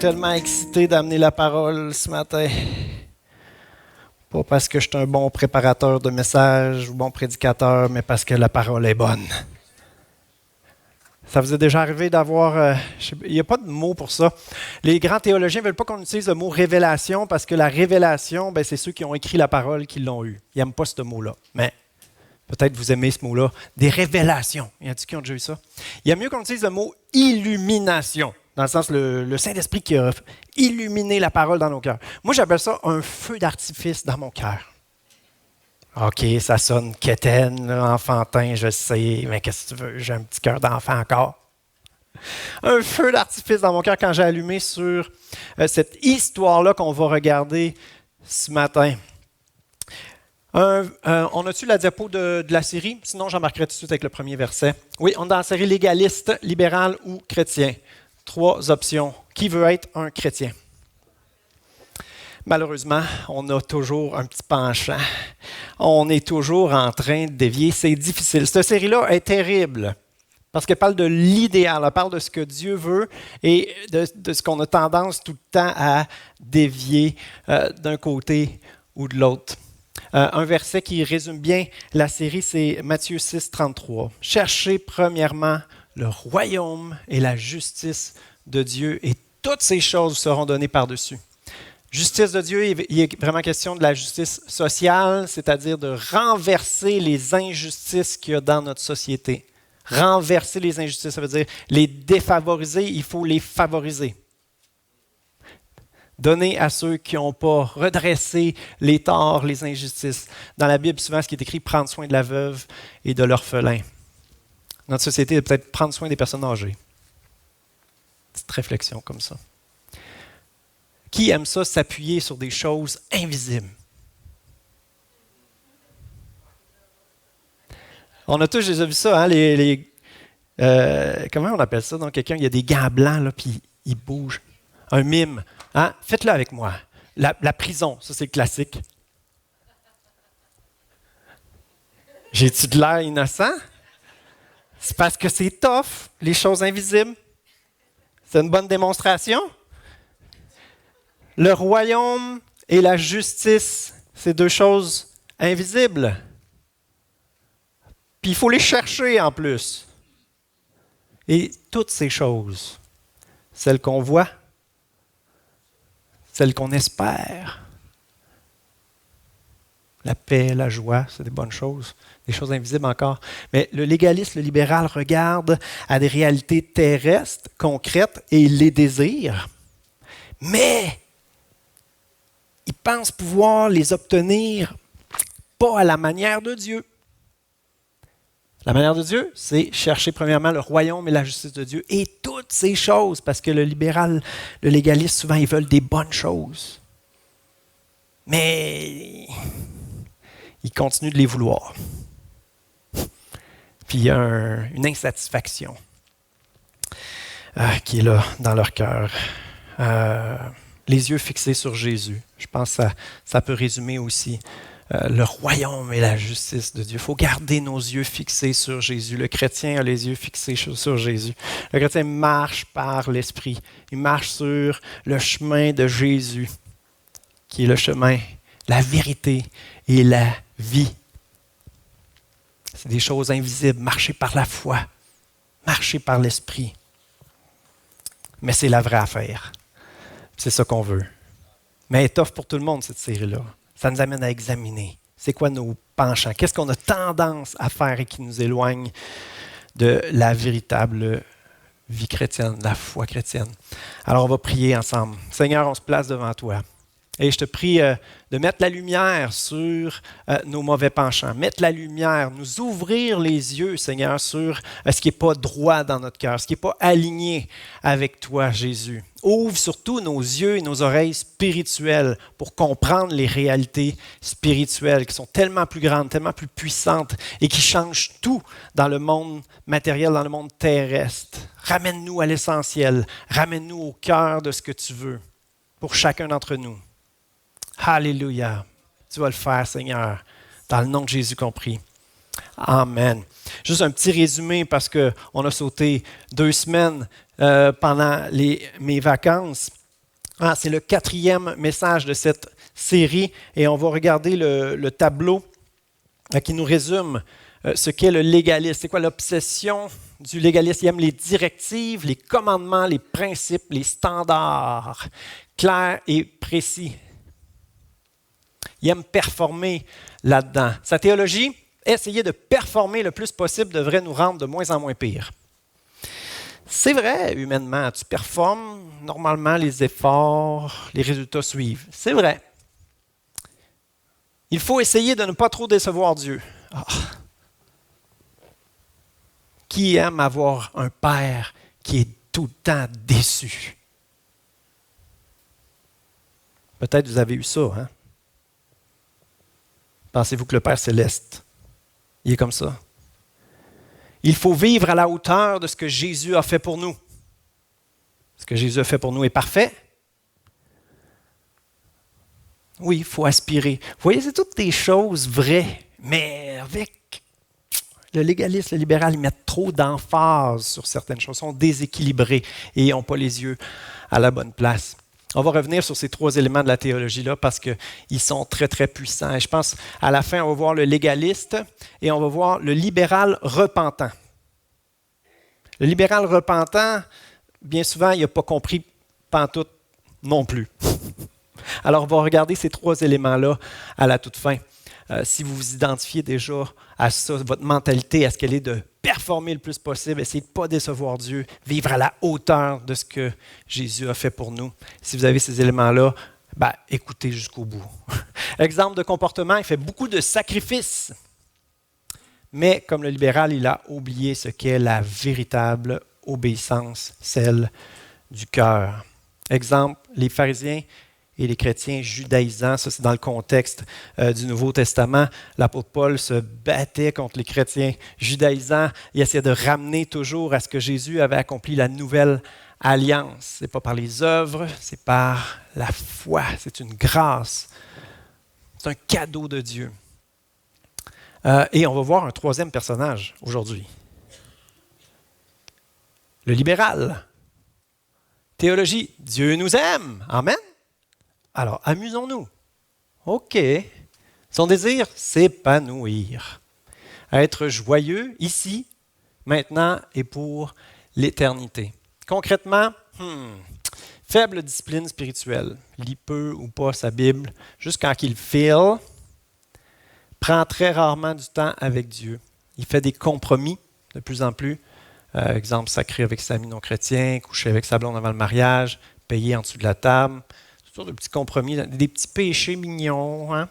tellement excité d'amener la parole ce matin. Pas parce que je suis un bon préparateur de messages ou bon prédicateur, mais parce que la parole est bonne. Ça vous est déjà arrivé d'avoir... il n'y a pas de mot pour ça. Les grands théologiens ne veulent pas qu'on utilise le mot révélation parce que la révélation, c'est ceux qui ont écrit la parole qui l'ont eu. Ils n'aiment pas ce mot-là. Mais peut-être vous aimez ce mot-là. Des révélations. Y en a-t-il qui ont déjà eu ça? Il y a mieux qu'on utilise le mot illumination. Dans le sens, le Saint-Esprit qui a illuminé la parole dans nos cœurs. Moi, j'appelle ça un feu d'artifice dans mon cœur. OK, ça sonne quétaine, là, enfantin, je sais, mais qu'est-ce que tu veux? J'ai un petit cœur d'enfant encore. Un feu d'artifice dans mon cœur quand j'ai allumé sur cette histoire-là qu'on va regarder ce matin. On a-tu la diapo de la série? Sinon, j'embarquerai tout de suite avec le premier verset. Oui, on est dans la série légaliste, libéral ou chrétien. 3 options. Qui veut être un chrétien? Malheureusement, on a toujours un petit penchant. On est toujours en train de dévier. C'est difficile. Cette série-là est terrible parce qu'elle parle de l'idéal, elle parle de ce que Dieu veut et de ce qu'on a tendance tout le temps à dévier d'un côté ou de l'autre. Un verset qui résume bien la série, c'est Matthieu 6, 33. « Cherchez premièrement le royaume et la justice de Dieu et toutes ces choses vous seront données par-dessus. » Justice de Dieu, il est vraiment question de la justice sociale, c'est-à-dire de renverser les injustices qu'il y a dans notre société. Renverser les injustices, ça veut dire les défavoriser, il faut les favoriser. Donner à ceux qui n'ont pas, redresser les torts, les injustices. Dans la Bible, souvent, ce qui est écrit, prendre soin de la veuve et de l'orphelin. Notre société, peut-être prendre soin des personnes âgées. Petite réflexion comme ça. Qui aime ça, s'appuyer sur des choses invisibles? On a tous déjà vu ça, hein? Comment on appelle ça? Donc, quelqu'un, il y a des gants blancs, là, puis il bouge. Un mime. Hein? Faites-le avec moi. La prison, ça c'est le classique. J'ai-tu de l'air innocent? C'est parce que c'est tough, les choses invisibles. C'est une bonne démonstration. Le royaume et la justice, c'est 2 choses invisibles. Puis il faut les chercher en plus. Et toutes ces choses, celles qu'on voit, celles qu'on espère, la paix, la joie, c'est des bonnes choses, des choses invisibles encore. Mais le légaliste, le libéral regarde à des réalités terrestres, concrètes, et il les désire. Mais il pense pouvoir les obtenir pas à la manière de Dieu. La manière de Dieu, c'est chercher premièrement le royaume et la justice de Dieu et toutes ces choses, parce que le libéral, le légaliste, souvent, ils veulent des bonnes choses. Mais ils continuent de les vouloir. Puis il y a une insatisfaction qui est là dans leur cœur. Les yeux fixés sur Jésus. Je pense que ça peut résumer aussi le royaume et la justice de Dieu. Il faut garder nos yeux fixés sur Jésus. Le chrétien a les yeux fixés sur Jésus. Le chrétien marche par l'Esprit. Il marche sur le chemin de Jésus, qui est le chemin, la vérité et la vie. C'est des choses invisibles. Marcher par la foi. Marcher par l'Esprit. Mais c'est la vraie affaire. C'est ça qu'on veut. Mais elle est tough pour tout le monde, cette série-là. Ça nous amène à examiner. C'est quoi nos penchants? Qu'est-ce qu'on a tendance à faire et qui nous éloigne de la véritable vie chrétienne, de la foi chrétienne? Alors, on va prier ensemble. Seigneur, on se place devant toi. Et je te prie de mettre la lumière sur nos mauvais penchants, mettre la lumière, nous ouvrir les yeux, Seigneur, sur ce qui n'est pas droit dans notre cœur, ce qui n'est pas aligné avec toi, Jésus. Ouvre surtout nos yeux et nos oreilles spirituelles pour comprendre les réalités spirituelles qui sont tellement plus grandes, tellement plus puissantes et qui changent tout dans le monde matériel, dans le monde terrestre. Ramène-nous à l'essentiel, ramène-nous au cœur de ce que tu veux pour chacun d'entre nous. Alléluia. Tu vas le faire, Seigneur, dans le nom de Jésus compris. Amen. Juste un petit résumé parce qu'on a sauté 2 semaines pendant mes vacances. C'est le 4e message de cette série et on va regarder le tableau qui nous résume ce qu'est le légalisme. C'est quoi l'obsession du légalisme? Il aime les directives, les commandements, les principes, les standards clairs et précis. Il aime performer là-dedans. Sa théologie, essayer de performer le plus possible devrait nous rendre de moins en moins pire. C'est vrai, humainement, tu performes, normalement les efforts, les résultats suivent. C'est vrai. Il faut essayer de ne pas trop décevoir Dieu. Qui aime avoir un père qui est tout le temps déçu? Peut-être vous avez eu ça, hein? Pensez-vous que le Père céleste, il est comme ça? Il faut vivre à la hauteur de ce que Jésus a fait pour nous. Ce que Jésus a fait pour nous est parfait. Oui, il faut aspirer. Vous voyez, c'est toutes des choses vraies, mais avec le légaliste, le libéral, ils mettent trop d'emphase sur certaines choses, sont déséquilibrés et n'ont pas les yeux à la bonne place. On va revenir sur ces 3 éléments de la théologie-là parce qu'ils sont très, très puissants. Et je pense, à la fin, on va voir le légaliste et on va voir le libéral repentant. Le libéral repentant, bien souvent, il n'a pas compris pantoute non plus. Alors, on va regarder ces 3 éléments-là à la toute fin. Si vous vous identifiez déjà à ça, votre mentalité, est-ce qu'elle est de performer le plus possible, essayer de ne pas décevoir Dieu, vivre à la hauteur de ce que Jésus a fait pour nous. Si vous avez ces éléments-là, écoutez jusqu'au bout. Exemple de comportement, il fait beaucoup de sacrifices. Mais comme le libéral, il a oublié ce qu'est la véritable obéissance, celle du cœur. Exemple, les pharisiens et les chrétiens judaïsants, ça c'est dans le contexte du Nouveau Testament. L'apôtre Paul se battait contre les chrétiens judaïsants. Il essayait de ramener toujours à ce que Jésus avait accompli la nouvelle alliance. Ce n'est pas par les œuvres, c'est par la foi. C'est une grâce. C'est un cadeau de Dieu. Et on va voir un 3e personnage aujourd'hui. Le libéral. Théologie, Dieu nous aime. Amen. Alors, amusons-nous. OK. Son désir, s'épanouir. Être joyeux ici, maintenant et pour l'éternité. Concrètement, faible discipline spirituelle. Lit peu ou pas sa Bible, juste quand il file. Prend très rarement du temps avec Dieu. Il fait des compromis de plus en plus. Exemple, sacré avec ses amis non chrétiens, coucher avec sa blonde avant le mariage, payer en dessous de la table. De petits compromis, des petits péchés mignons. Hein?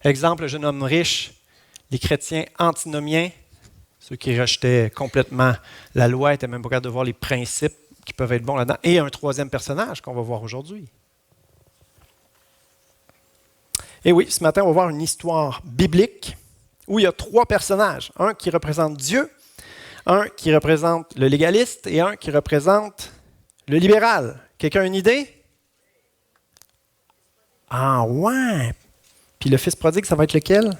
Exemple, le jeune homme riche, les chrétiens antinomiens, ceux qui rejetaient complètement la loi, n'étaient même pas capables de voir les principes qui peuvent être bons là-dedans. Et un 3e personnage qu'on va voir aujourd'hui. Et oui, ce matin, on va voir une histoire biblique où il y a 3 personnages. Un qui représente Dieu, un qui représente le légaliste et un qui représente le libéral. Quelqu'un a une idée? Ah ouais! Puis le fils prodigue, ça va être lequel?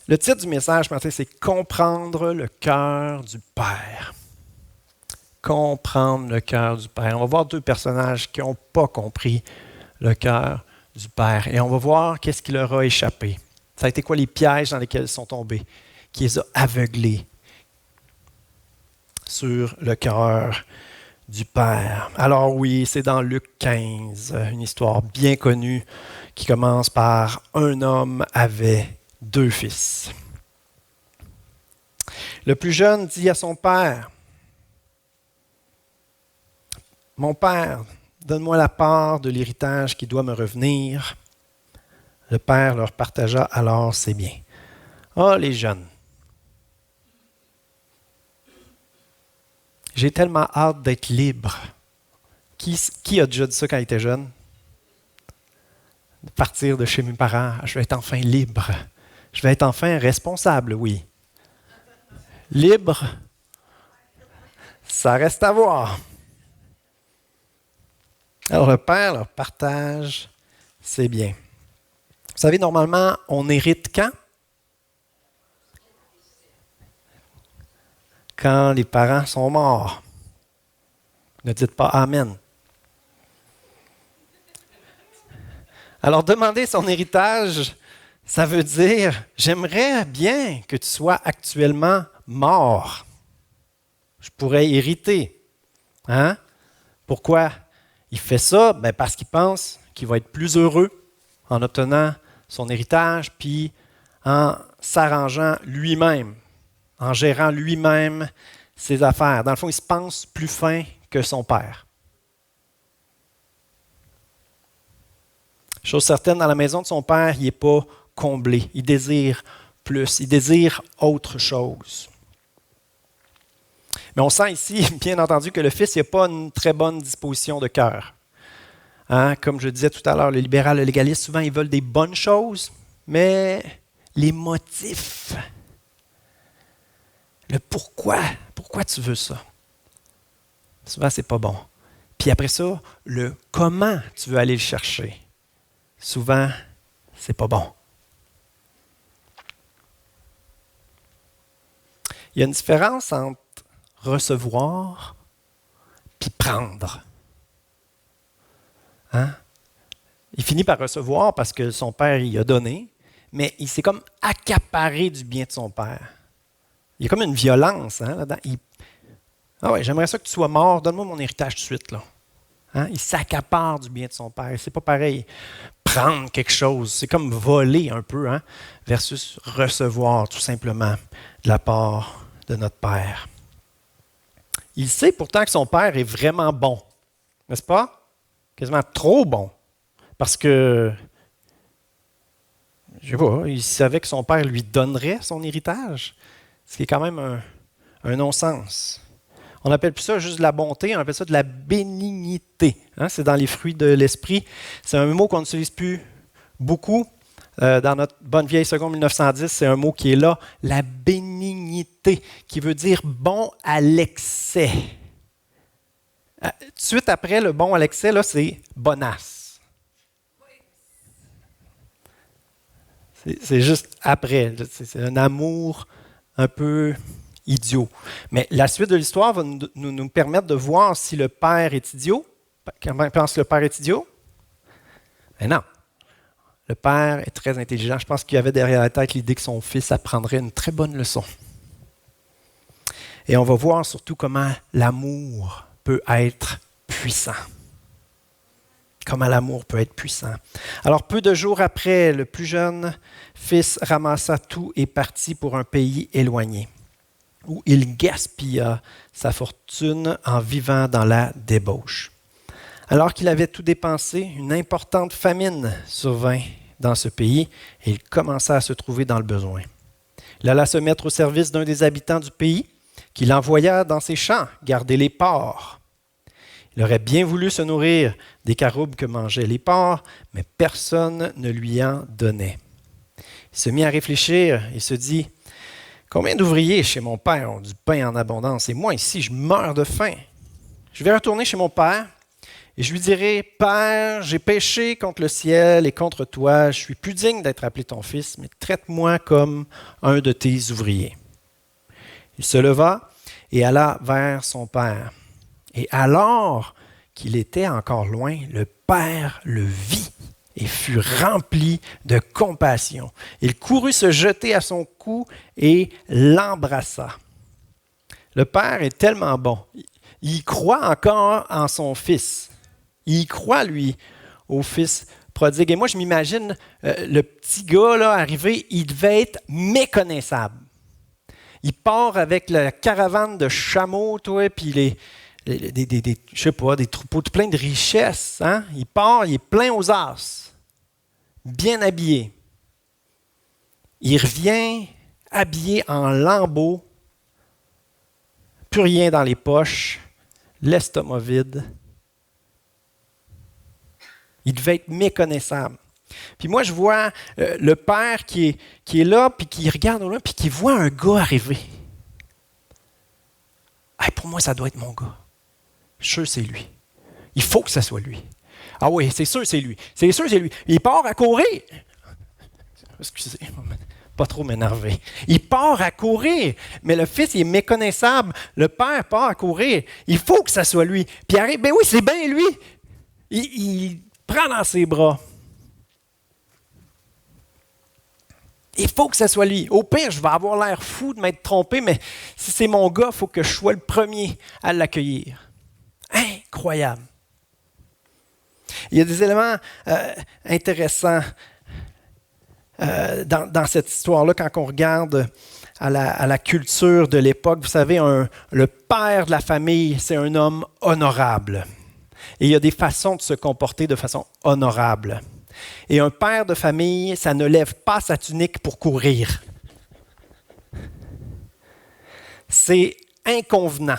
Le titre du message, matin, c'est « Comprendre le cœur du Père ». Comprendre le cœur du Père. On va voir 2 personnages qui n'ont pas compris le cœur du Père. Et on va voir qu'est-ce qui leur a échappé. Ça a été quoi les pièges dans lesquels ils sont tombés, qui les a aveuglés sur le cœur du Père. Alors oui, c'est dans Luc 15, une histoire bien connue qui commence par « Un homme avait 2 fils. Le plus jeune dit à son père, « Mon père, donne-moi la part de l'héritage qui doit me revenir. » Le père leur partagea alors ses biens. Ah, les jeunes! J'ai tellement hâte d'être libre. Qui a déjà dit ça quand il était jeune? De partir de chez mes parents, je vais être enfin libre. Je vais être enfin responsable, oui. Libre, ça reste à voir. Alors le père leur partage ses biens. Vous savez, normalement, on hérite quand? Quand les parents sont morts. Ne dites pas Amen. Alors, demander son héritage, ça veut dire, j'aimerais bien que tu sois actuellement mort. Je pourrais hériter. Hein? Pourquoi il fait ça? Ben parce qu'il pense qu'il va être plus heureux en obtenant son héritage, puis en s'arrangeant lui-même, en gérant lui-même ses affaires. Dans le fond, il se pense plus fin que son père. Chose certaine, dans la maison de son père, il n'est pas comblé. Il désire plus, il désire autre chose. Mais on sent ici, bien entendu, que le fils n'a pas une très bonne disposition de cœur. Hein? Comme je disais tout à l'heure, le libéral, le légaliste, souvent, ils veulent des bonnes choses, mais les motifs, le pourquoi tu veux ça, souvent, c'est pas bon. Puis après ça, le comment tu veux aller le chercher, souvent, c'est pas bon. Il y a une différence entre recevoir puis prendre. Hein? Il finit par recevoir parce que son père y a donné, mais il s'est comme accaparé du bien de son père. Il y a comme une violence là-dedans. Ah ouais, j'aimerais ça que tu sois mort, donne-moi mon héritage tout de suite. Là. Hein? Il s'accapare du bien de son père. C'est pas pareil. Prendre quelque chose, c'est comme voler un peu, hein, versus recevoir tout simplement de la part de notre Père. Il sait pourtant que son Père est vraiment bon, n'est-ce pas? Quasiment trop bon. Parce que, je sais pas, il savait que son Père lui donnerait son héritage, ce qui est quand même un non-sens. On n'appelle plus ça juste de la bonté, on appelle ça de la bénignité. Hein? C'est dans les fruits de l'esprit. C'est un mot qu'on n'utilise plus beaucoup. Dans notre bonne vieille seconde 1910, c'est un mot qui est là, la bénignité, qui veut dire bon à l'excès. Tout de suite après le bon à l'excès, là, c'est bonasse. C'est juste après. C'est un amour un peu idiot. Mais la suite de l'histoire va nous permettre de voir si le père est idiot. Comment pense que le père est idiot? Mais non. Le père est très intelligent. Je pense qu'il avait derrière la tête l'idée que son fils apprendrait une très bonne leçon. Et on va voir surtout comment l'amour peut être puissant. Comment l'amour peut être puissant. Alors, peu de jours après, le plus jeune fils ramassa tout et partit pour un pays éloigné, où il gaspilla sa fortune en vivant dans la débauche. Alors qu'il avait tout dépensé, une importante famine survint dans ce pays et il commença à se trouver dans le besoin. Il alla se mettre au service d'un des habitants du pays, qu'il envoya dans ses champs garder les porcs. Il aurait bien voulu se nourrir des caroubes que mangeaient les porcs, mais personne ne lui en donnait. Il se mit à réfléchir et se dit « Combien d'ouvriers chez mon père ont du pain en abondance et moi ici, je meurs de faim. Je vais retourner chez mon père. Et je lui dirai, « Père, j'ai péché contre le ciel et contre toi, je suis plus digne d'être appelé ton fils, mais traite-moi comme un de tes ouvriers. » Il se leva et alla vers son père. Et alors qu'il était encore loin, le père le vit et fut rempli de compassion. Il courut se jeter à son cou et l'embrassa. Le père est tellement bon. Il croit encore en son fils. Il croit, lui, au fils prodigue. Et moi, je m'imagine le petit gars là, arrivé, il devait être méconnaissable. Il part avec la caravane de chameaux, puis je sais pas, des troupeaux de plein de richesses. Hein? Il part, il est plein aux as, bien habillé. Il revient habillé en lambeaux, plus rien dans les poches, l'estomac vide. Il devait être méconnaissable. Puis moi, je vois le père qui est là, puis qui regarde au loin, puis qui voit un gars arriver. Hey, pour moi, ça doit être mon gars. Je suis sûr que c'est lui. Il faut que ça soit lui. Ah oui, c'est sûr que c'est lui. C'est sûr que c'est lui. Il part à courir. Excusez, pas trop m'énerver. Il part à courir, mais le fils il est méconnaissable. Le père part à courir. Il faut que ça soit lui. Puis il arrive, ben oui, c'est bien lui. Il prend dans ses bras. Il faut que ça soit lui. Au pire, je vais avoir l'air fou de m'être trompé, mais si c'est mon gars, il faut que je sois le premier à l'accueillir. Incroyable. Il y a des éléments intéressants dans cette histoire-là quand on regarde à la culture de l'époque. Vous savez, le père de la famille, c'est un homme honorable. Et il y a des façons de se comporter de façon honorable. Et un père de famille, ça ne lève pas sa tunique pour courir. C'est inconvenant.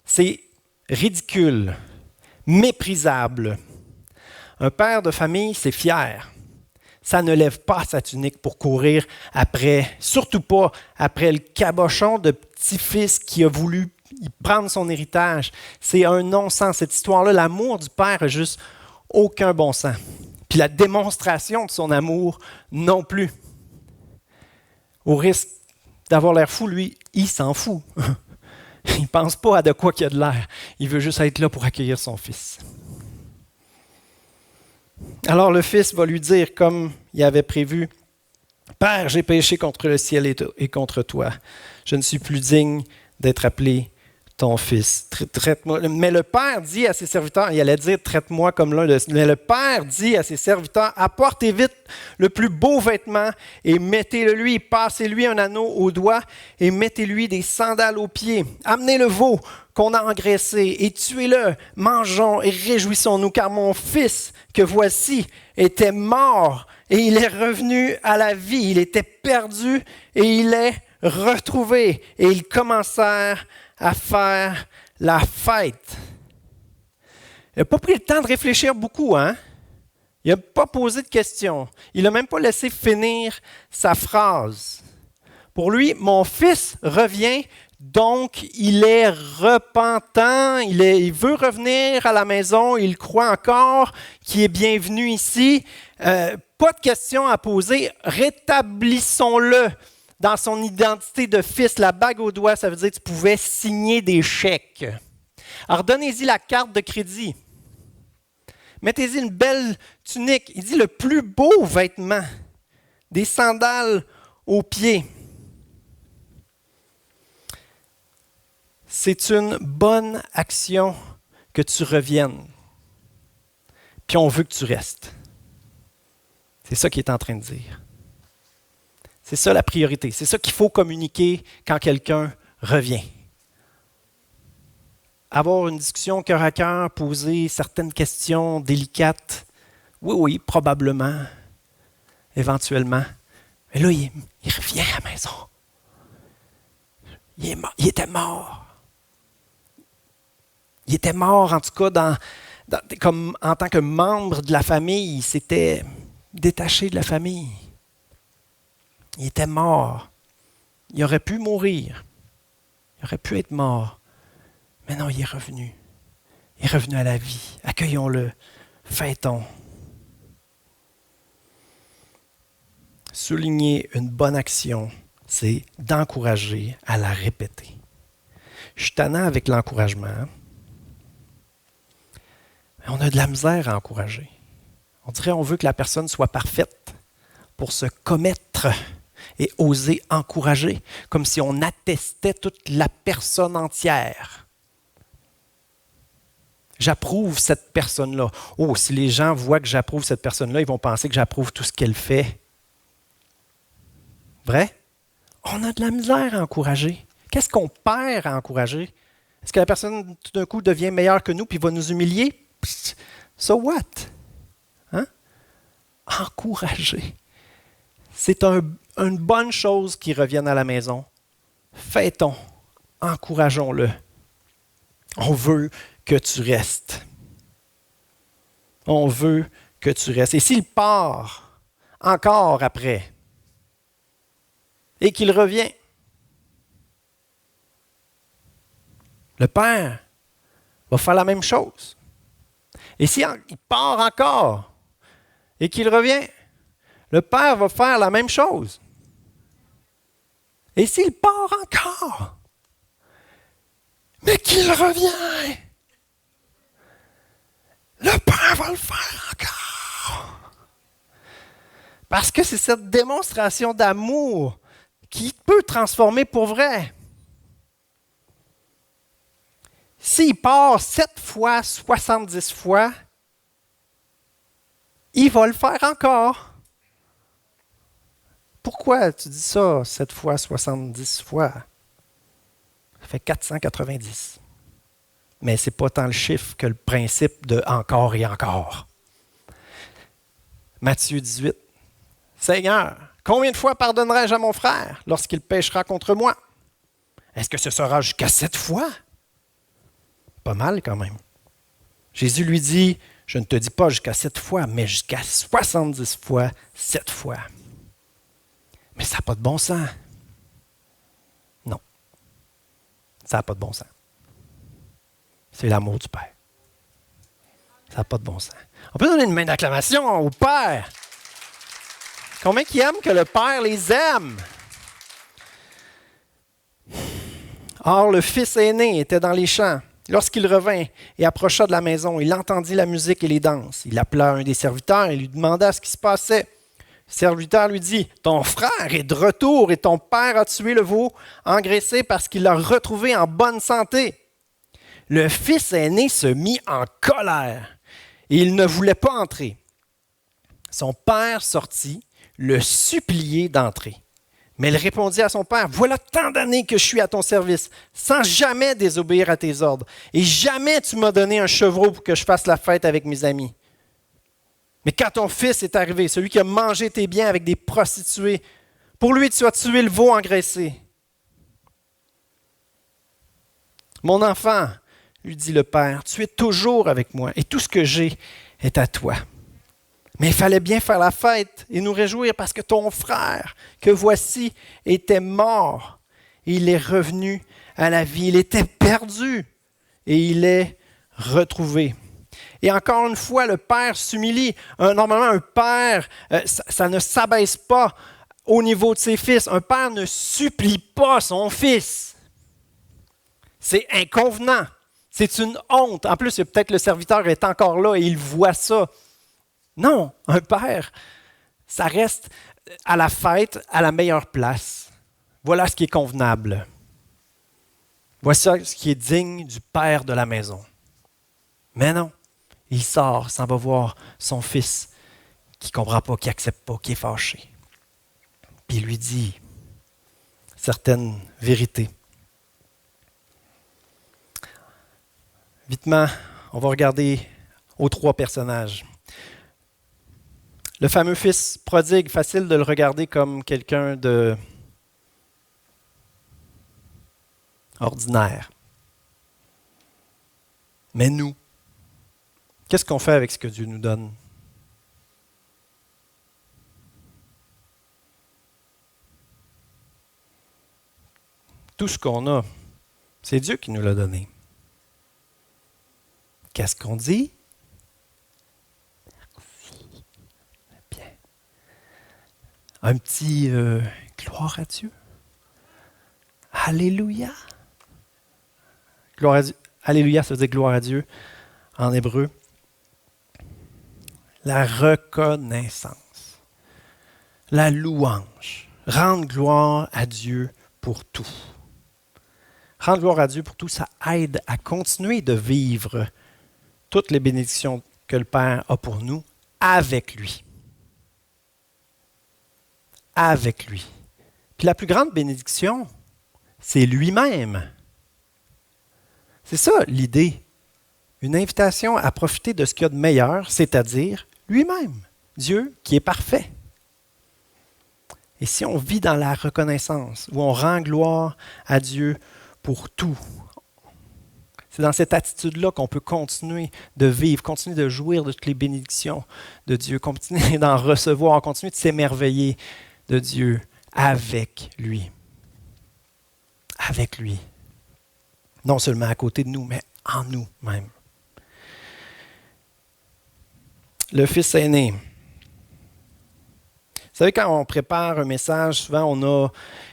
C'est ridicule, méprisable. Un père de famille, c'est fier. Ça ne lève pas sa tunique pour courir après, surtout pas après le cabochon de petit-fils qui a voulu prendre son héritage. C'est un non-sens, cette histoire-là. L'amour du père n'a juste aucun bon sens. Puis la démonstration de son amour non plus. Au risque d'avoir l'air fou, lui, il s'en fout. Il ne pense pas à de quoi qu'il y a de l'air. Il veut juste être là pour accueillir son fils. Alors le fils va lui dire, comme il avait prévu, « Père, j'ai péché contre le ciel et contre toi. Je ne suis plus digne d'être appelé ton fils. Traite-moi. » Mais le père dit à ses serviteurs, il allait dire « Traite-moi comme l'un de... » Mais le père dit à ses serviteurs, « Apportez vite le plus beau vêtement et mettez-le lui. Passez-lui un anneau au doigt et mettez-lui des sandales aux pieds. Amenez le veau qu'on a engraissé et tuez-le. Mangeons et réjouissons-nous, car mon fils que voici était mort et il est revenu à la vie. Il était perdu et il est retrouvé. » Et ils commencèrent à faire la fête. Il n'a pas pris le temps de réfléchir beaucoup, hein? Il n'a pas posé de questions. Il n'a même pas laissé finir sa phrase. Pour lui, mon fils revient, donc il est repentant, il veut revenir à la maison, il croit encore qu'il est bienvenu ici. Pas de questions à poser, rétablissons-le dans son identité de fils. La bague au doigt, ça veut dire que tu pouvais signer des chèques. Alors donnez-y la carte de crédit. Mettez-y une belle tunique. Il dit le plus beau vêtement, des sandales aux pieds. C'est une bonne action que tu reviennes. Puis on veut que tu restes. C'est ça qu'il est en train de dire. C'est ça la priorité. C'est ça qu'il faut communiquer quand quelqu'un revient. Avoir une discussion cœur à cœur, poser certaines questions délicates. Oui, probablement, éventuellement. Mais là, il revient à la maison. Il était mort. Il était mort, en tout cas, comme en tant que membre de la famille. Il s'était détaché de la famille. Il était mort. Il aurait pu mourir. Il aurait pu être mort. Mais non, il est revenu. Il est revenu à la vie. Accueillons-le. Fêtons. Souligner une bonne action, c'est d'encourager à la répéter. Je suis tannant avec l'encouragement. Mais on a de la misère à encourager. On dirait qu'on veut que la personne soit parfaite pour se commettre et oser encourager, comme si on attestait toute la personne entière. J'approuve cette personne-là. Oh, si les gens voient que j'approuve cette personne-là, ils vont penser que j'approuve tout ce qu'elle fait. Vrai? On a de la misère à encourager. Qu'est-ce qu'on perd à encourager? Est-ce que la personne, tout d'un coup, devient meilleure que nous puis va nous humilier? So what? Hein? Encourager. C'est une bonne chose qu'il revienne à la maison. Fêtons, encourageons-le. On veut que tu restes. On veut que tu restes. Et s'il part encore après et qu'il revient, le père va faire la même chose. Et s'il part encore et qu'il revient, le père va faire la même chose. Et s'il part encore, mais qu'il revient, le Père va le faire encore. Parce que c'est cette démonstration d'amour qui peut transformer pour vrai. S'il part 7 fois, 70 fois, il va le faire encore. Pourquoi tu dis ça 7 fois, 70 fois? Ça fait 490. Mais ce n'est pas tant le chiffre que le principe de encore et encore. Matthieu 18. Seigneur, combien de fois pardonnerai-je à mon frère lorsqu'il péchera contre moi? Est-ce que ce sera jusqu'à 7 fois? Pas mal quand même. Jésus lui dit, je ne te dis pas jusqu'à 7 fois, mais jusqu'à 70 fois 7 fois. Mais ça n'a pas de bon sens. Non. Ça n'a pas de bon sens. C'est l'amour du Père. Ça n'a pas de bon sens. On peut donner une main d'acclamation au Père. Combien qui aiment que le Père les aime? Or, le fils aîné était dans les champs. Lorsqu'il revint et approcha de la maison, il entendit la musique et les danses. Il appela un des serviteurs et lui demanda ce qui se passait. Le serviteur lui dit, « Ton frère est de retour et ton père a tué le veau engraissé parce qu'il l'a retrouvé en bonne santé. » Le fils aîné se mit en colère et il ne voulait pas entrer. Son père sortit, le supplier d'entrer. Mais il répondit à son père, « Voilà tant d'années que je suis à ton service, sans jamais désobéir à tes ordres, et jamais tu m'as donné un chevreau pour que je fasse la fête avec mes amis. Mais quand ton fils est arrivé, celui qui a mangé tes biens avec des prostituées, pour lui tu as tué le veau engraissé. » « Mon enfant, lui dit le père, tu es toujours avec moi, et tout ce que j'ai est à toi. Mais il fallait bien faire la fête et nous réjouir parce que ton frère, que voici, était mort et il est revenu à la vie. Il était perdu et il est retrouvé. » Et encore une fois, le père s'humilie. Normalement, un père, ça ne s'abaisse pas au niveau de ses fils. Un père ne supplie pas son fils. C'est inconvenant. C'est une honte. En plus, peut-être le serviteur est encore là et il voit ça. Non, un père, ça reste à la fête, à la meilleure place. Voilà ce qui est convenable. Voici ce qui est digne du père de la maison. Mais non, il sort, s'en va voir son fils qui ne comprend pas, qui n'accepte pas, qui est fâché. Puis il lui dit certaines vérités. Vitement, on va regarder aux 3 personnages. Le fameux fils prodigue, facile de le regarder comme quelqu'un de ordinaire. Mais nous, qu'est-ce qu'on fait avec ce que Dieu nous donne? Tout ce qu'on a, c'est Dieu qui nous l'a donné. Qu'est-ce qu'on dit? Un petit gloire à Dieu. Alléluia. Gloire à Dieu. Alléluia, ça veut dire gloire à Dieu en hébreu. La reconnaissance. La louange. Rendre gloire à Dieu pour tout. Rendre gloire à Dieu pour tout, ça aide à continuer de vivre toutes les bénédictions que le Père a pour nous avec lui. Avec lui. Puis la plus grande bénédiction, c'est lui-même. C'est ça l'idée. Une invitation à profiter de ce qu'il y a de meilleur, c'est-à-dire lui-même, Dieu qui est parfait. Et si on vit dans la reconnaissance, où on rend gloire à Dieu pour tout, c'est dans cette attitude-là qu'on peut continuer de vivre, continuer de jouir de toutes les bénédictions de Dieu, continuer d'en recevoir, continuer de s'émerveiller de Dieu avec lui. Avec lui. Non seulement à côté de nous, mais en nous-mêmes. Le fils aîné. Vous savez, quand on prépare un message, souvent on a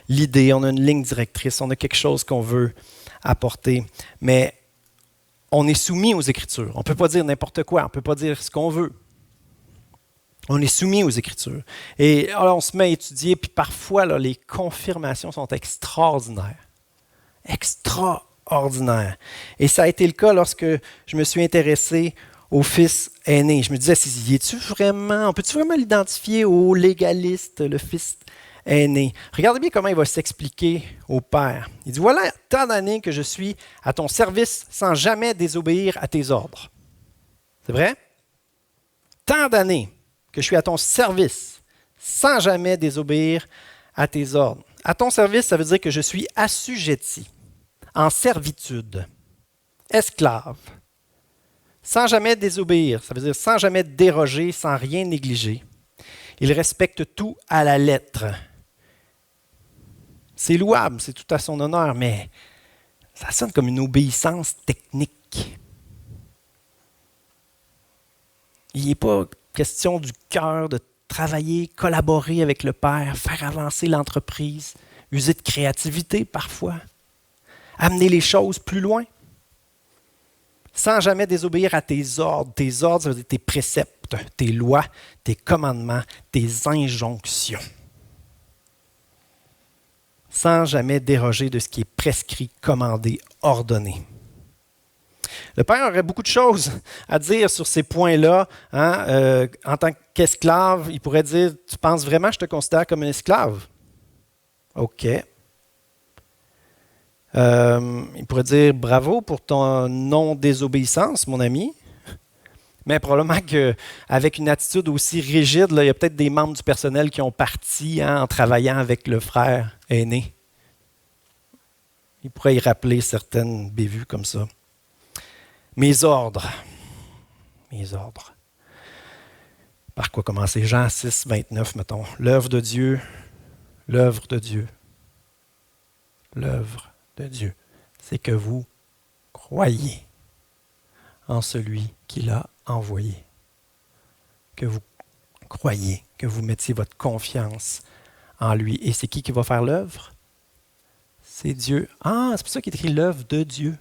l'idée, on a une ligne directrice, on a quelque chose qu'on veut apporter. Mais on est soumis aux Écritures. On ne peut pas dire n'importe quoi, on ne peut pas dire ce qu'on veut. On est soumis aux Écritures. Et alors, on se met à étudier, puis parfois, là, les confirmations sont extraordinaires. Extraordinaires. Et ça a été le cas lorsque je me suis intéressé au fils aîné. Je me disais, on peut-tu vraiment l'identifier au légaliste, le fils aîné? Regardez bien comment il va s'expliquer au père. Il dit, voilà tant d'années que je suis à ton service sans jamais désobéir à tes ordres. C'est vrai? Tant d'années que je suis à ton service sans jamais désobéir à tes ordres. À ton service, ça veut dire que je suis assujetti, en servitude, esclave, sans jamais désobéir, ça veut dire sans jamais déroger, sans rien négliger. Il respecte tout à la lettre. C'est louable, c'est tout à son honneur, mais ça sonne comme une obéissance technique. Il n'est pas question du cœur de travailler, collaborer avec le Père, faire avancer l'entreprise, user de créativité parfois, amener les choses plus loin, sans jamais désobéir à tes ordres. Tes ordres, ça veut dire tes préceptes, tes lois, tes commandements, tes injonctions. Sans jamais déroger de ce qui est prescrit, commandé, ordonné. Le Père aurait beaucoup de choses à dire sur ces points-là. En tant qu'esclave, il pourrait dire, tu penses vraiment que je te considère comme un esclave? OK. Il pourrait dire, bravo pour ton non-désobéissance, mon ami. Mais probablement qu'avec une attitude aussi rigide, là, il y a peut-être des membres du personnel qui ont parti en travaillant avec le frère aîné. Il pourrait y rappeler certaines bévues comme ça. Mes ordres. Par quoi commencer? Jean 6, 29, mettons. L'œuvre de Dieu, c'est que vous croyez en celui qui l'a envoyé. Que vous croyez, que vous mettiez votre confiance en lui. Et c'est qui va faire l'œuvre? C'est Dieu. Ah, c'est pour ça qu'il est écrit l'œuvre de Dieu.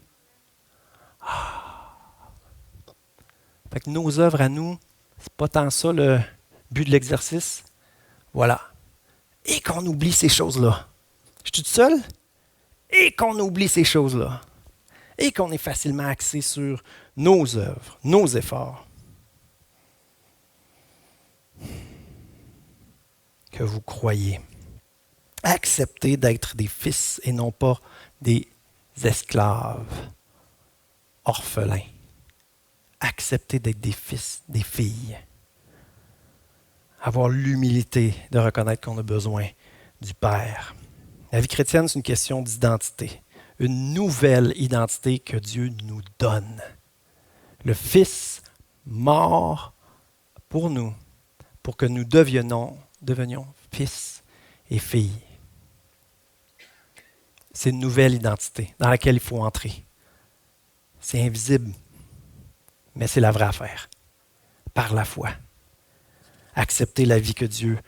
Fait que nos œuvres à nous, c'est pas tant ça le but de l'exercice. Voilà. Et qu'on oublie ces choses-là. Je suis tout seul? Et qu'on oublie ces choses-là. Et qu'on est facilement axé sur nos œuvres, nos efforts. Que vous croyez. Acceptez d'être des fils et non pas des esclaves, orphelins. Accepter d'être des fils, des filles. Avoir l'humilité de reconnaître qu'on a besoin du Père. La vie chrétienne, c'est une question d'identité. Une nouvelle identité que Dieu nous donne. Le Fils mort pour nous, pour que nous devenions fils et filles. C'est une nouvelle identité dans laquelle il faut entrer. C'est invisible. Mais c'est la vraie affaire. Par la foi. Accepter la vie que Dieu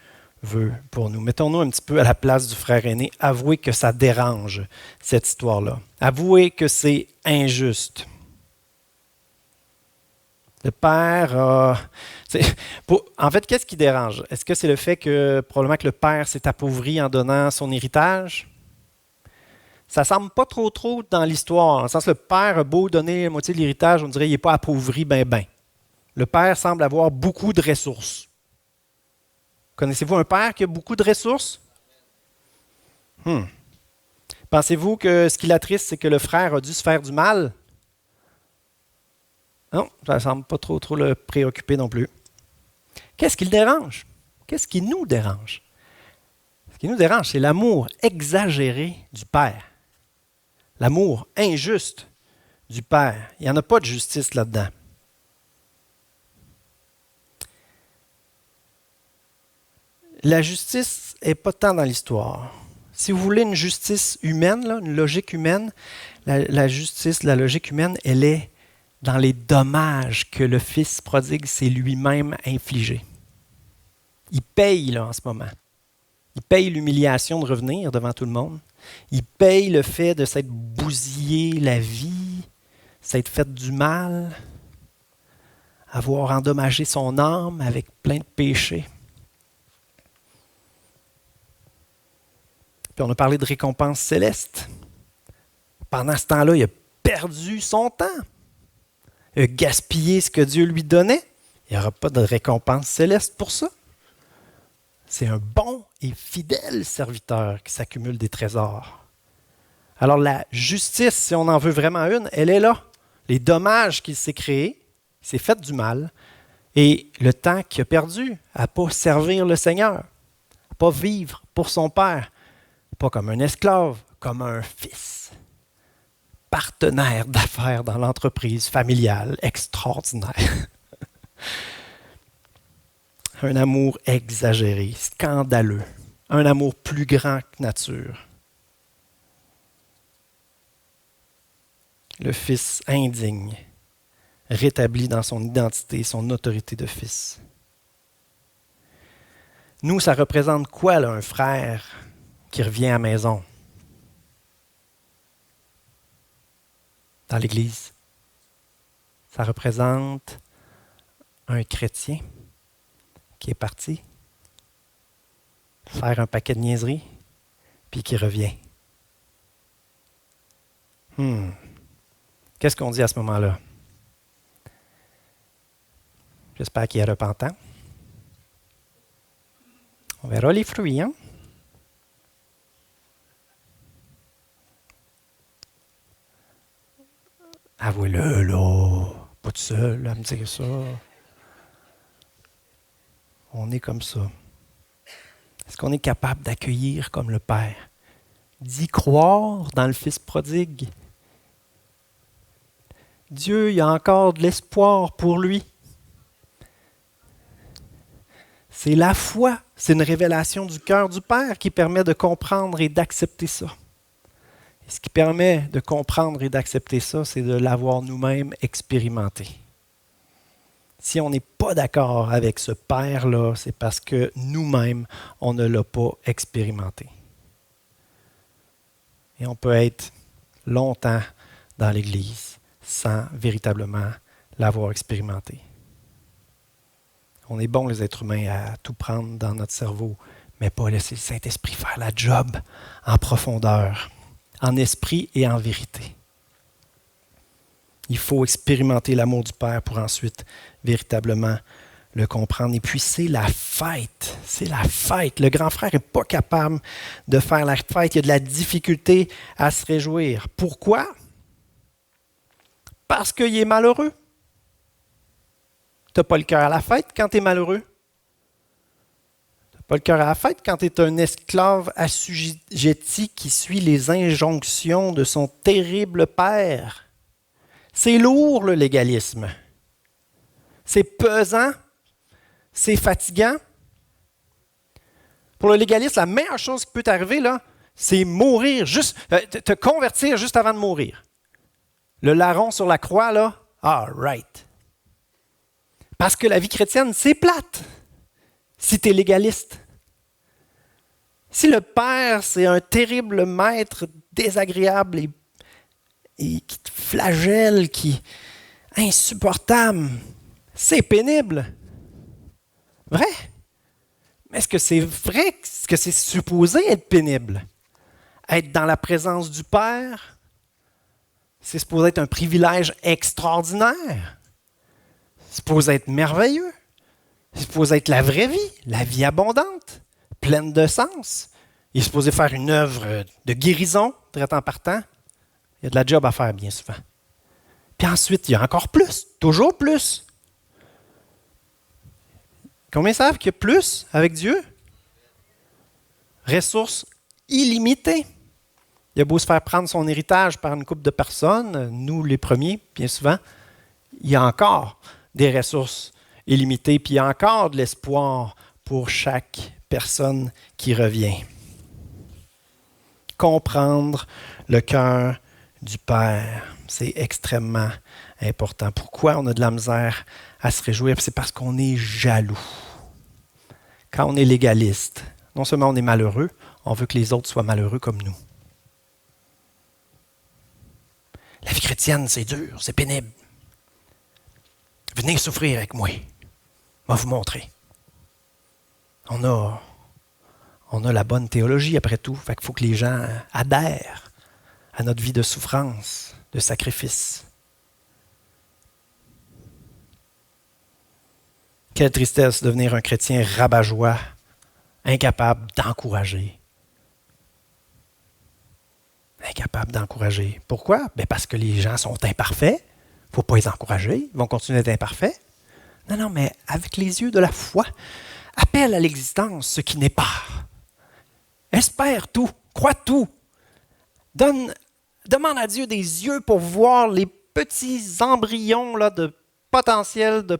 veut pour nous. Mettons-nous un petit peu à la place du frère aîné. Avouez que ça dérange, cette histoire-là. Avouez que c'est injuste. Le père en fait, qu'est-ce qui dérange? Est-ce que c'est le fait que probablement que le père s'est appauvri en donnant son héritage? Ça ne semble pas trop dans l'histoire. Dans le sens que le père a beau donner la moitié de l'héritage, on dirait qu'il n'est pas appauvri ben. Le père semble avoir beaucoup de ressources. Connaissez-vous un père qui a beaucoup de ressources? Pensez-vous que ce qui l'attriste, c'est que le frère a dû se faire du mal? Non, ça ne semble pas trop le préoccuper non plus. Qu'est-ce qui le dérange? Qu'est-ce qui nous dérange? Ce qui nous dérange, c'est l'amour exagéré du père. L'amour injuste du Père. Il n'y en a pas de justice là-dedans. La justice n'est pas tant dans l'histoire. Si vous voulez une justice humaine, là, une logique humaine, la justice, la logique humaine, elle est dans les dommages que le Fils prodigue s'est lui-même infligé. Il paye là, en ce moment. Il paye l'humiliation de revenir devant tout le monde. Il paye le fait de s'être bousillé la vie, s'être fait du mal, avoir endommagé son âme avec plein de péchés. Puis on a parlé de récompense céleste. Pendant ce temps-là, il a perdu son temps. Il a gaspillé ce que Dieu lui donnait. Il n'y aura pas de récompense céleste pour ça. C'est un bon et fidèle serviteur qui s'accumule des trésors. Alors la justice, si on en veut vraiment une, elle est là. Les dommages qu'il s'est créés, il s'est fait du mal, et le temps qu'il a perdu à ne pas servir le Seigneur, à ne pas vivre pour son Père, pas comme un esclave, comme un fils, partenaire d'affaires dans l'entreprise familiale extraordinaire. Un amour exagéré, scandaleux, un amour plus grand que nature. Le fils indigne, rétabli dans son identité, son autorité de fils. Nous, ça représente quoi, là, un frère qui revient à la maison? Dans l'Église. Ça représente un chrétien qui est parti faire un paquet de niaiseries, puis qui revient. Qu'est-ce qu'on dit à ce moment-là? J'espère qu'il est repentant. On verra les fruits, hein? Avouez-le, là. Pas tout seul à me dire ça. On est comme ça. Est-ce qu'on est capable d'accueillir comme le Père? D'y croire dans le Fils prodigue? Dieu, il y a encore de l'espoir pour lui. C'est la foi, c'est une révélation du cœur du Père qui permet de comprendre et d'accepter ça. Et ce qui permet de comprendre et d'accepter ça, c'est de l'avoir nous-mêmes expérimenté. Si on n'est pas d'accord avec ce Père-là, c'est parce que nous-mêmes, on ne l'a pas expérimenté. Et on peut être longtemps dans l'Église sans véritablement l'avoir expérimenté. On est bons, les êtres humains, à tout prendre dans notre cerveau, mais pas laisser le Saint-Esprit faire la job en profondeur, en esprit et en vérité. Il faut expérimenter l'amour du Père pour ensuite véritablement le comprendre. Et puis c'est la fête, c'est la fête. Le grand frère n'est pas capable de faire la fête. Il y a de la difficulté à se réjouir. Pourquoi? Parce qu'il est malheureux. Tu n'as pas le cœur à la fête quand tu es malheureux. Tu n'as pas le cœur à la fête quand tu es un esclave assujetti qui suit les injonctions de son terrible père. C'est lourd, le légalisme. C'est pesant. C'est fatigant. Pour le légaliste, la meilleure chose qui peut t'arriver, là, c'est mourir, te convertir juste avant de mourir. Le larron sur la croix, là, all right. Parce que la vie chrétienne, c'est plate si tu es légaliste. Si le Père, c'est un terrible maître désagréable et qui te flagelle, qui est insupportable, c'est pénible. Vrai? Mais est-ce que c'est vrai? Est-ce que c'est supposé être pénible? Être dans la présence du Père, c'est supposé être un privilège extraordinaire. C'est supposé être merveilleux. C'est supposé être la vraie vie, la vie abondante, pleine de sens. Il est supposé faire une œuvre de guérison, très en partant. Il y a de la job à faire bien souvent. Puis ensuite, il y a encore plus, toujours plus. Combien savent qu'il y a plus avec Dieu? Ressources illimitées. Il a beau se faire prendre son héritage par une couple de personnes, nous les premiers, bien souvent, il y a encore des ressources illimitées, puis il y a encore de l'espoir pour chaque personne qui revient. Comprendre le cœur du Père, c'est extrêmement important. Pourquoi on a de la misère à se réjouir? C'est parce qu'on est jaloux. quand on est légaliste, non seulement on est malheureux, on veut que les autres soient malheureux comme nous. La vie chrétienne, c'est dur, c'est pénible. Venez souffrir avec moi. Je vais vous montrer. On a la bonne théologie après tout. Fait qu'il faut que les gens adhèrent à notre vie de souffrance, de sacrifice. Quelle tristesse de devenir un chrétien rabat-joie, incapable d'encourager. Incapable d'encourager. Pourquoi? Bien parce que les gens sont imparfaits. Il ne faut pas les encourager. Ils vont continuer d'être imparfaits. Non, mais avec les yeux de la foi, appelle à l'existence ce qui n'est pas. Espère tout, crois tout. Demande à Dieu des yeux pour voir les petits embryons là, de potentiel de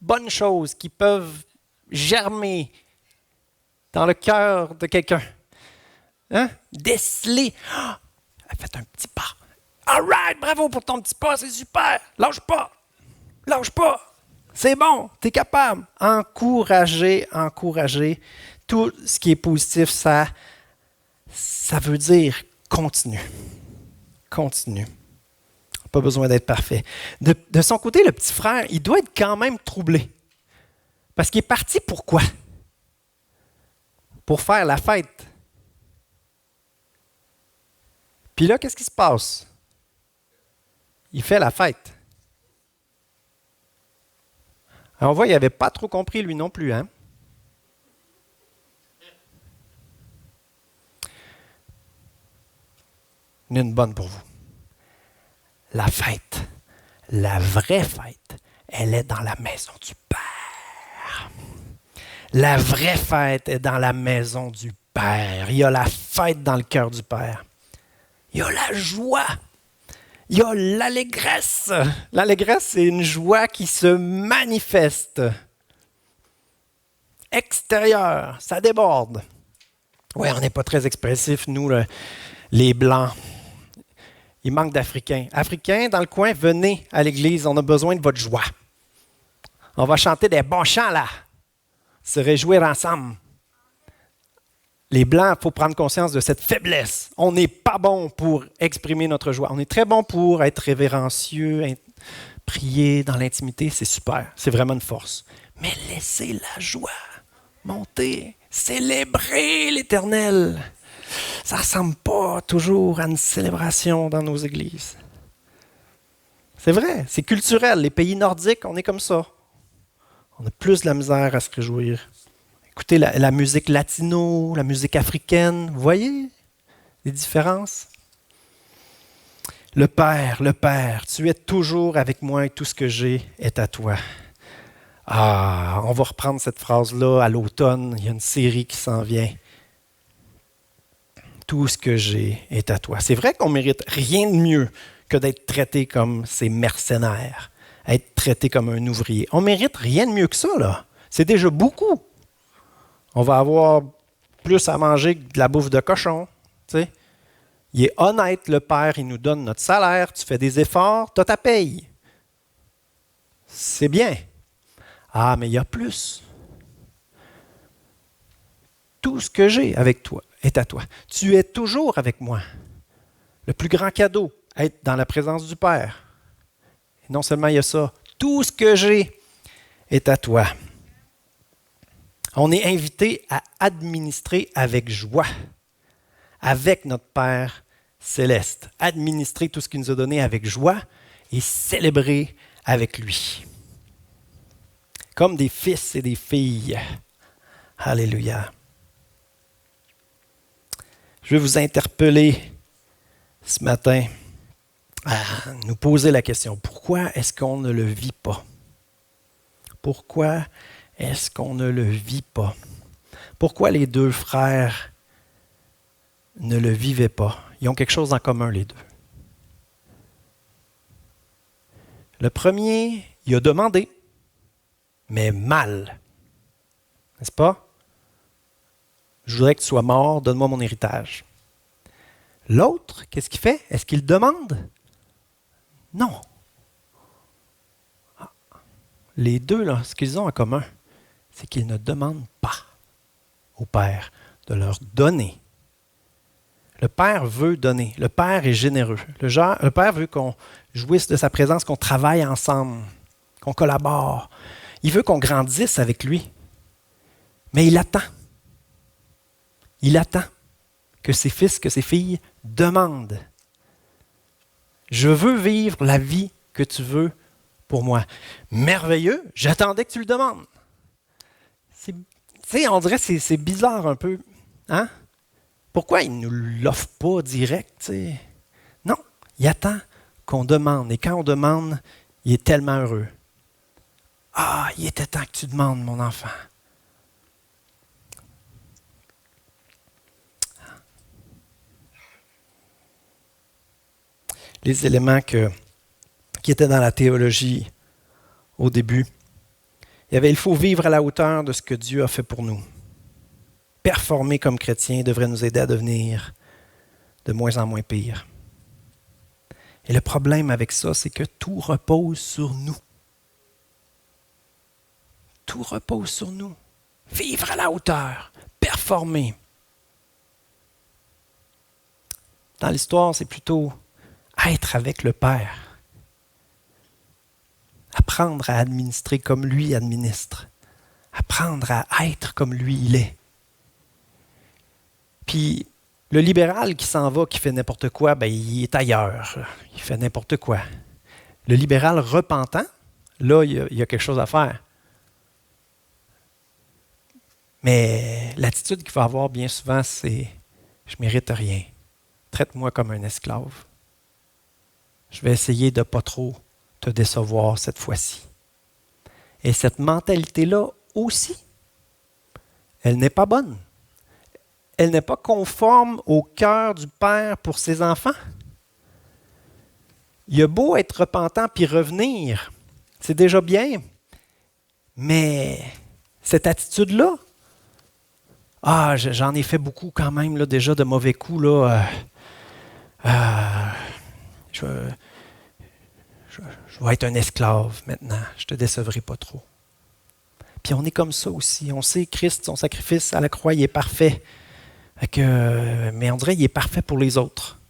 bonnes choses qui peuvent germer dans le cœur de quelqu'un. Hein? Déceler. Faites un petit pas. All right, bravo pour ton petit pas, c'est super. Lâche pas. Lâche pas. C'est bon, tu es capable. Encourager. Tout ce qui est positif, ça veut dire continue. Continue. Pas besoin d'être parfait. De son côté, le petit frère, il doit être quand même troublé. Parce qu'il est parti pour quoi? Pour faire la fête. Puis là, qu'est-ce qui se passe? Il fait la fête. Alors on voit, il n'avait pas trop compris lui non plus. Hein? Une bonne pour vous. La fête, la vraie fête, elle est dans la maison du Père. La vraie fête est dans la maison du Père. Il y a la fête dans le cœur du Père. Il y a la joie. Il y a l'allégresse. L'allégresse, c'est une joie qui se manifeste. Extérieure, ça déborde. Oui, on n'est pas très expressifs, nous, les Blancs. Il manque d'Africains. Africains, dans le coin, venez à l'église, on a besoin de votre joie. On va chanter des bons chants, là. Se réjouir ensemble. Les Blancs, il faut prendre conscience de cette faiblesse. On n'est pas bon pour exprimer notre joie. On est très bon pour être révérencieux, prier dans l'intimité, c'est super. C'est vraiment une force. Mais laissez la joie monter. Célébrer l'Éternel. Ça ne ressemble pas toujours à une célébration dans nos églises. C'est vrai, c'est culturel. Les pays nordiques, on est comme ça. On a plus de la misère à se réjouir. Écoutez la musique latino, la musique africaine, vous voyez les différences? Le Père, tu es toujours avec moi et tout ce que j'ai est à toi. Ah, on va reprendre cette phrase-là à l'automne, il y a une série qui s'en vient. Tout ce que j'ai est à toi. C'est vrai qu'on mérite rien de mieux que d'être traité comme ces mercenaires, être traité comme un ouvrier. On mérite rien de mieux que ça, là. C'est déjà beaucoup. On va avoir plus à manger que de la bouffe de cochon. Tu sais. Il est honnête, le Père, il nous donne notre salaire, tu fais des efforts, tu as ta paye. C'est bien. Ah, mais il y a plus. Tout ce que j'ai avec toi est à toi. Tu es toujours avec moi. Le plus grand cadeau, être dans la présence du Père. Et non seulement il y a ça, tout ce que j'ai est à toi. On est invité à administrer avec joie, avec notre Père céleste. Administrer tout ce qu'il nous a donné avec joie et célébrer avec lui. Comme des fils et des filles. Alléluia. Je vais vous interpeller ce matin à nous poser la question, pourquoi est-ce qu'on ne le vit pas? Pourquoi est-ce qu'on ne le vit pas? Pourquoi les deux frères ne le vivaient pas? Ils ont quelque chose en commun, les deux. Le premier, il a demandé, mais mal. N'est-ce pas? Je voudrais que tu sois mort, donne-moi mon héritage. L'autre, qu'est-ce qu'il fait? Est-ce qu'il demande? Non. Les deux, là, ce qu'ils ont en commun, c'est qu'ils ne demandent pas. au Père de leur donner. Le Père veut donner. Le Père est généreux. Le Père veut qu'on jouisse de sa présence, qu'on travaille ensemble, qu'on collabore. Il veut qu'on grandisse avec lui. Mais il attend. Il attend que ses fils, que ses filles demandent. Je veux vivre la vie que tu veux pour moi. Merveilleux, j'attendais que tu le demandes. On dirait que c'est bizarre un peu. Hein? Pourquoi il ne nous l'offre pas direct? T'sais? Non, il attend qu'on demande. Et quand on demande, il est tellement heureux. Ah, il était temps que tu demandes, mon enfant. Les éléments qui étaient dans la théologie au début, il faut vivre à la hauteur de ce que Dieu a fait pour nous. Performer comme chrétien devrait nous aider à devenir de moins en moins pire. Et le problème avec ça, c'est que tout repose sur nous. Tout repose sur nous. Vivre à la hauteur, performer. Dans l'histoire, c'est plutôt être avec le Père. Apprendre à administrer comme lui administre. Apprendre à être comme lui il est. Puis, le libéral qui s'en va, qui fait n'importe quoi, il est ailleurs. Il fait n'importe quoi. Le libéral repentant, là, il y a quelque chose à faire. Mais l'attitude qu'il va avoir bien souvent, c'est « je ne mérite rien. Traite-moi comme un esclave. Je vais essayer de ne pas trop te décevoir cette fois-ci. » Et cette mentalité-là aussi, elle n'est pas bonne. Elle n'est pas conforme au cœur du Père pour ses enfants. Il a beau être repentant puis revenir, c'est déjà bien. Mais cette attitude-là, j'en ai fait beaucoup quand même là, déjà de mauvais coups. Là, je vais être un esclave maintenant. Je ne te décevrai pas trop. Puis on est comme ça aussi. On sait Christ, son sacrifice à la croix, il est parfait. Mais on dirait qu'il est parfait pour les autres.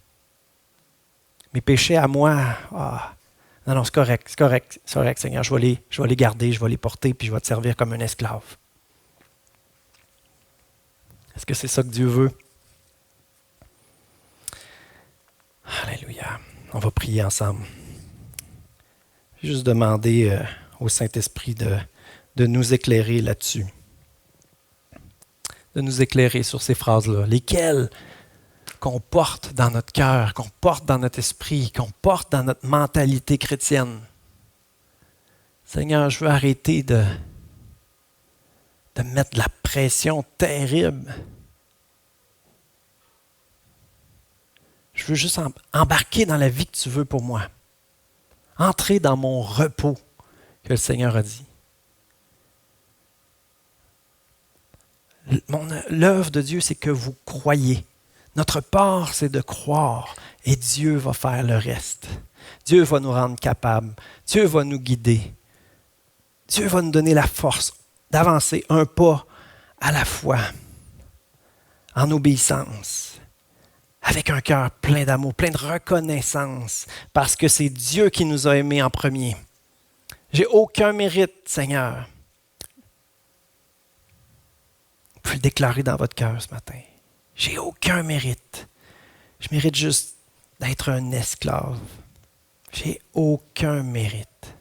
Mes péchés à moi, non, c'est correct, Seigneur, je vais les garder, je vais les porter, puis je vais te servir comme un esclave. Est-ce que c'est ça que Dieu veut? Alléluia. On va prier ensemble. Juste demander au Saint-Esprit de nous éclairer là-dessus. De nous éclairer sur ces phrases-là. Lesquelles qu'on porte dans notre cœur, qu'on porte dans notre esprit, qu'on porte dans notre mentalité chrétienne. Seigneur, je veux arrêter de mettre de la pression terrible. Je veux juste embarquer dans la vie que tu veux pour moi. Entrer dans mon repos que le Seigneur a dit. L'œuvre de Dieu, c'est que vous croyez. Notre part, c'est de croire et Dieu va faire le reste. Dieu va nous rendre capables. Dieu va nous guider. Dieu va nous donner la force d'avancer un pas à la fois en obéissance, avec un cœur plein d'amour, plein de reconnaissance, parce que c'est Dieu qui nous a aimés en premier. J'ai aucun mérite, Seigneur. Vous pouvez le déclarer dans votre cœur ce matin. J'ai aucun mérite. Je mérite juste d'être un esclave. J'ai aucun mérite.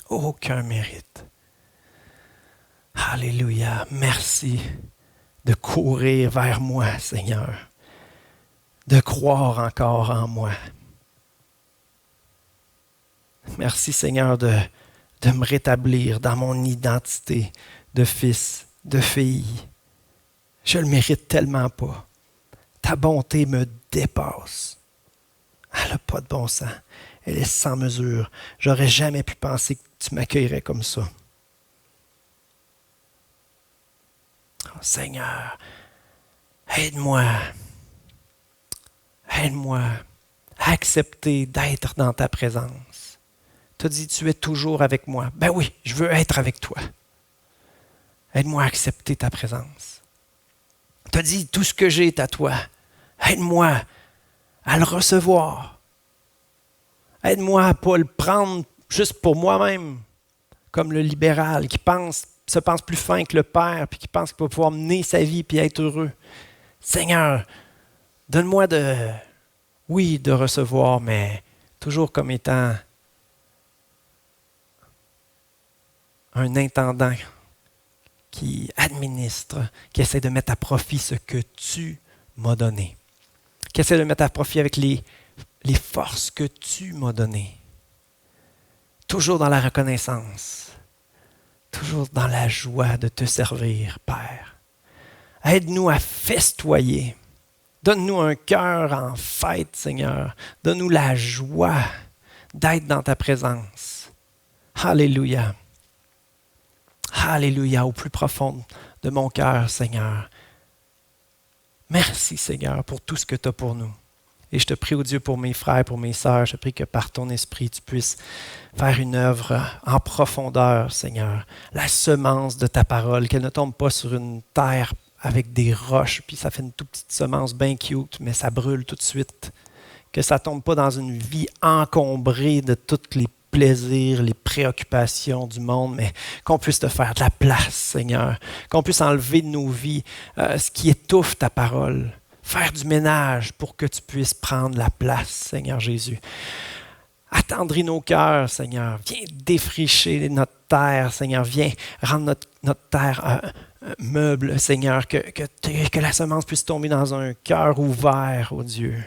Aucun mérite. Alléluia. Merci de courir vers moi, Seigneur. De croire encore en moi. Merci, Seigneur, de me rétablir dans mon identité de fils, de fille. Je ne le mérite tellement pas. Ta bonté me dépasse. Elle n'a pas de bon sens. Elle est sans mesure. J'aurais jamais pu penser que tu m'accueillerais comme ça. Oh, Seigneur, aide-moi. Aide-moi à accepter d'être dans ta présence. Tu as dit, tu es toujours avec moi. Ben oui, je veux être avec toi. Aide-moi à accepter ta présence. Tu as dit, tout ce que j'ai est à toi. Aide-moi à le recevoir. Aide-moi à ne pas le prendre juste pour moi-même, comme le libéral qui se pense plus fin que le Père, puis qui pense qu'il va pouvoir mener sa vie et être heureux. Seigneur, donne-moi de recevoir, mais toujours comme étant un intendant qui administre, qui essaie de mettre à profit ce que tu m'as donné, qui essaie de mettre à profit avec les forces que tu m'as données. Toujours dans la reconnaissance, toujours dans la joie de te servir, Père. Aide-nous à festoyer. Donne-nous un cœur en fête, Seigneur. Donne-nous la joie d'être dans ta présence. Alléluia. Alléluia, au plus profond de mon cœur, Seigneur. Merci, Seigneur, pour tout ce que tu as pour nous. Et je te prie, oh Dieu, pour mes frères, pour mes sœurs, je te prie que par ton esprit, tu puisses faire une œuvre en profondeur, Seigneur. La semence de ta parole, qu'elle ne tombe pas sur une terre avec des roches, puis ça fait une toute petite semence bien cute, mais ça brûle tout de suite. Que ça ne tombe pas dans une vie encombrée de tous les plaisirs, les préoccupations du monde, mais qu'on puisse te faire de la place, Seigneur. Qu'on puisse enlever de nos vies ce qui étouffe ta parole. Faire du ménage pour que tu puisses prendre la place, Seigneur Jésus. Attendris nos cœurs, Seigneur. Viens défricher notre terre, Seigneur. Viens rendre notre terre meuble, Seigneur. Que la semence puisse tomber dans un cœur ouvert, oh Dieu.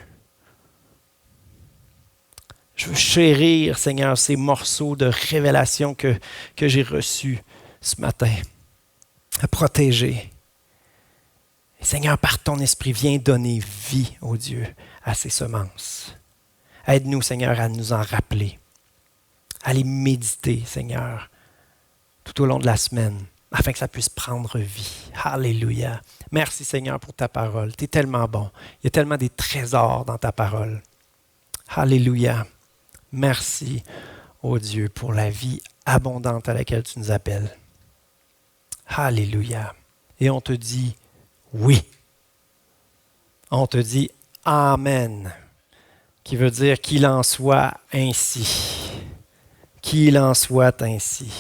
Je veux chérir, Seigneur, ces morceaux de révélation que j'ai reçus ce matin. À protéger. Seigneur, par ton esprit, viens donner vie, ô Dieu, à ces semences. Aide-nous, Seigneur, à nous en rappeler, à les méditer, Seigneur, tout au long de la semaine, afin que ça puisse prendre vie. Alléluia. Merci, Seigneur, pour ta parole. Tu es tellement bon. Il y a tellement des trésors dans ta parole. Alléluia. Merci, ô Dieu, pour la vie abondante à laquelle tu nous appelles. Alléluia. Et on te dit oui. On te dit Amen, qui veut dire qu'il en soit ainsi. Qu'il en soit ainsi.